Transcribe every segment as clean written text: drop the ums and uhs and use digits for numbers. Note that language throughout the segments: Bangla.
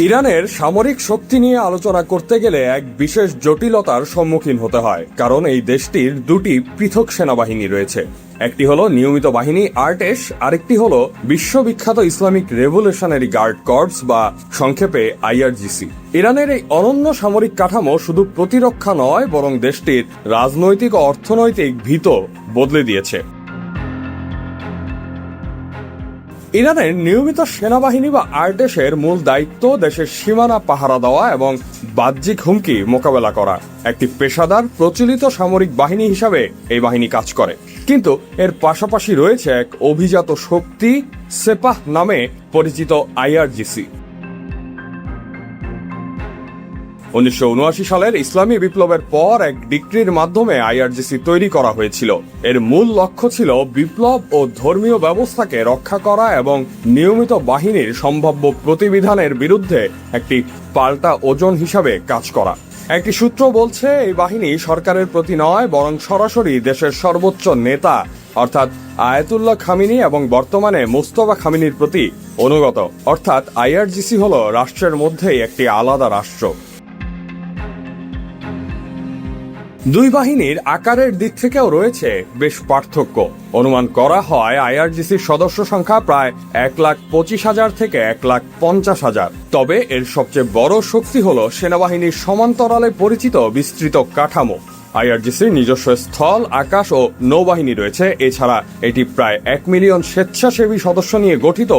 ইরানের সামরিক শক্তি নিয়ে আলোচনা করতে গেলে এক বিশেষ জটিলতার সম্মুখীন হতে হয়, কারণ এই দেশটির দুটি পৃথক সেনাবাহিনী রয়েছে। একটি হলো নিয়মিত বাহিনী আর্টেশ, আরেকটি হলো বিশ্ববিখ্যাত ইসলামিক রেভলিউশনারি গার্ড কর্পস বা সংক্ষেপে আইআরজিসি। ইরানের এই অনন্য সামরিক কাঠামো শুধু প্রতিরক্ষা নয়, বরং দেশটির রাজনৈতিক ও অর্থনৈতিক ভিতও বদলে দিয়েছে। ইরানের নিয়মিত সেনাবাহিনী বা আর্টেশের মূল দায়িত্ব দেশের সীমানা পাহারা দেওয়া এবং বাহ্যিক হুমকি মোকাবেলা করা। একটি পেশাদার প্রচলিত সামরিক বাহিনী হিসাবে এই বাহিনী কাজ করে, কিন্তু এর পাশাপাশি রয়েছে এক অভিজাত শক্তি, সেপাহ নামে পরিচিত আইআরজিসি। 1979 সালের ইসলামী বিপ্লবের পর এক ডিক্রির মাধ্যমে আইআরজিসি তৈরি করা হয়েছিল। এর মূল লক্ষ্য ছিল বিপ্লব ও ধর্মীয় ব্যবস্থাকে রক্ষা করা এবং নিয়মিত বাহিনীর সম্ভাব্য প্রতিবিধানের বিরুদ্ধে একটি পাল্টা ওজন হিসাবে কাজ করা। একটি সূত্র বলছে এই বাহিনী সরকারের প্রতি নয়, বরং সরাসরি দেশের সর্বোচ্চ নেতা অর্থাৎ আয়াতুল্লাহ খামিনি এবং বর্তমানে মোস্তফা খামিনির প্রতি অনুগত। অর্থাৎ আইআরজিসি হল রাষ্ট্রের মধ্যেই একটি আলাদা রাষ্ট্র। দুই বাহিনীর আকারের দিক থেকেও রয়েছে বেশ পার্থক্য। অনুমান করা হয় আইআরজিসির সদস্য সংখ্যা প্রায় 1,25,000 থেকে 1,50,000। তবে এর সবচেয়ে বড় শক্তি হল সেনাবাহিনীর সমান্তরালে পরিচিত বিস্তৃত কাঠামো। আইআরজিসির নিজস্ব স্থল, আকাশ ও নৌবাহিনী রয়েছে। এছাড়া এটি প্রায় 1 মিলিয়ন স্বেচ্ছাসেবী সদস্য নিয়ে গঠিত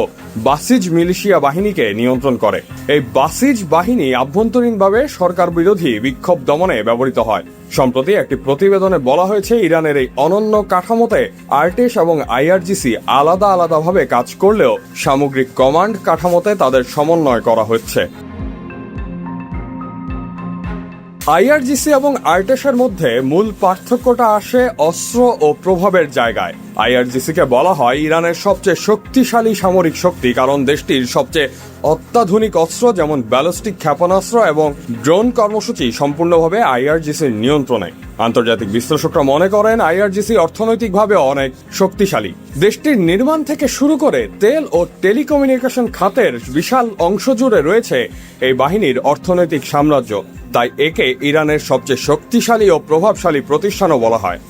বাসিজ মিলিশিয়া বাহিনীকে নিয়ন্ত্রণ করে। এই বাসিজ বাহিনী আভ্যন্তরীণভাবে সরকার বিরোধী বিক্ষোভ দমনে ব্যবহৃত হয়। সম্প্রতি একটি প্রতিবেদনে বলা হয়েছে ইরানের এই অনন্য কাঠামোতে আর্টেশ এবং আইআরজিসি আলাদা আলাদাভাবে কাজ করলেও সামগ্রিক কমান্ড কাঠামোতে তাদের সমন্বয় করা হচ্ছে। আইআরজিসি এবং আর্টেশের মধ্যে মূল পার্থক্যটা আসে অস্ত্র ও প্রভাবের জায়গায়। আইআরজিসিকে বলা হয় ইরানের সবচেয়ে শক্তিশালী সামরিক শক্তি, কারণ দেশটির সবচেয়ে অত্যাধুনিক অস্ত্র যেমন ব্যালিস্টিক ক্ষেপণাস্ত্র এবং ড্রোন কর্মসূচি সম্পূর্ণভাবে আইআরজিসির নিয়ন্ত্রণে। আন্তর্জাতিক বিশ্লেষকরা মনে করেন আইআরজিসি অর্থনৈতিকভাবে অনেক শক্তিশালী। দেশটির নির্মাণ থেকে শুরু করে তেল ও টেলিকমিউনিকেশন খাতের বিশাল অংশ জুড়ে রয়েছে এই বাহিনীর অর্থনৈতিক সাম্রাজ্য। তাই একে ইরানের সবচেয়ে শক্তিশালী ও প্রভাবশালী প্রতিষ্ঠানও বলা হয়।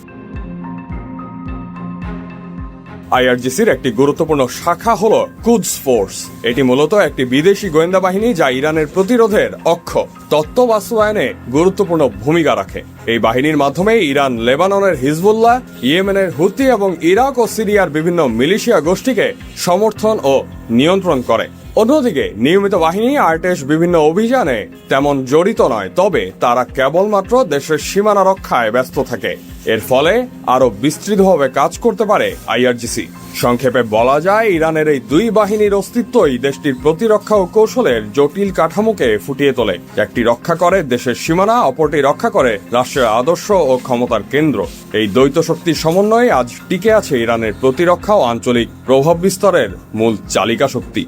আইআরজিসির একটি গুরুত্বপূর্ণ শাখা হল কুদস ফোর্স। এটি মূলত একটি বিদেশি গোয়েন্দা বাহিনী যা ইরানের প্রতিরোধের অক্ষ তত্ত্ব বাস্তবায়নে গুরুত্বপূর্ণ ভূমিকা রাখে। এই বাহিনীর মাধ্যমে ইরান লেবাননের হিজবুল্লাহ, ইয়েমেনের হুতি এবং ইরাক ও সিরিয়ার বিভিন্ন মিলিশিয়া গোষ্ঠীকে সমর্থন ও নিয়ন্ত্রণ করে। অন্যদিকে নিয়মিত বাহিনী আর্টেশ বিভিন্ন অভিযানে তেমন জড়িত নয়, তবে তারা কেবলমাত্র দেশের সীমানা রক্ষায় ব্যস্ত থাকে। এর ফলে আরো বিস্তৃতভাবে কাজ করতে পারে আইআরজিসি। সংক্ষেপে বলা যায় ইরানের এই দুই বাহিনীর অস্তিত্বই দেশটির প্রতিরক্ষা ও কৌশলের জটিল কাঠামোকে ফুটিয়ে তোলে। একটি রক্ষা করে দেশের সীমানা, অপরটি রক্ষা করে রাষ্ট্রের আদর্শ ও ক্ষমতার কেন্দ্র। এই দ্বৈত শক্তির সমন্বয়ে আজ টিকে আছে ইরানের প্রতিরক্ষা ও আঞ্চলিক প্রভাব বিস্তারের মূল চালিকা শক্তি।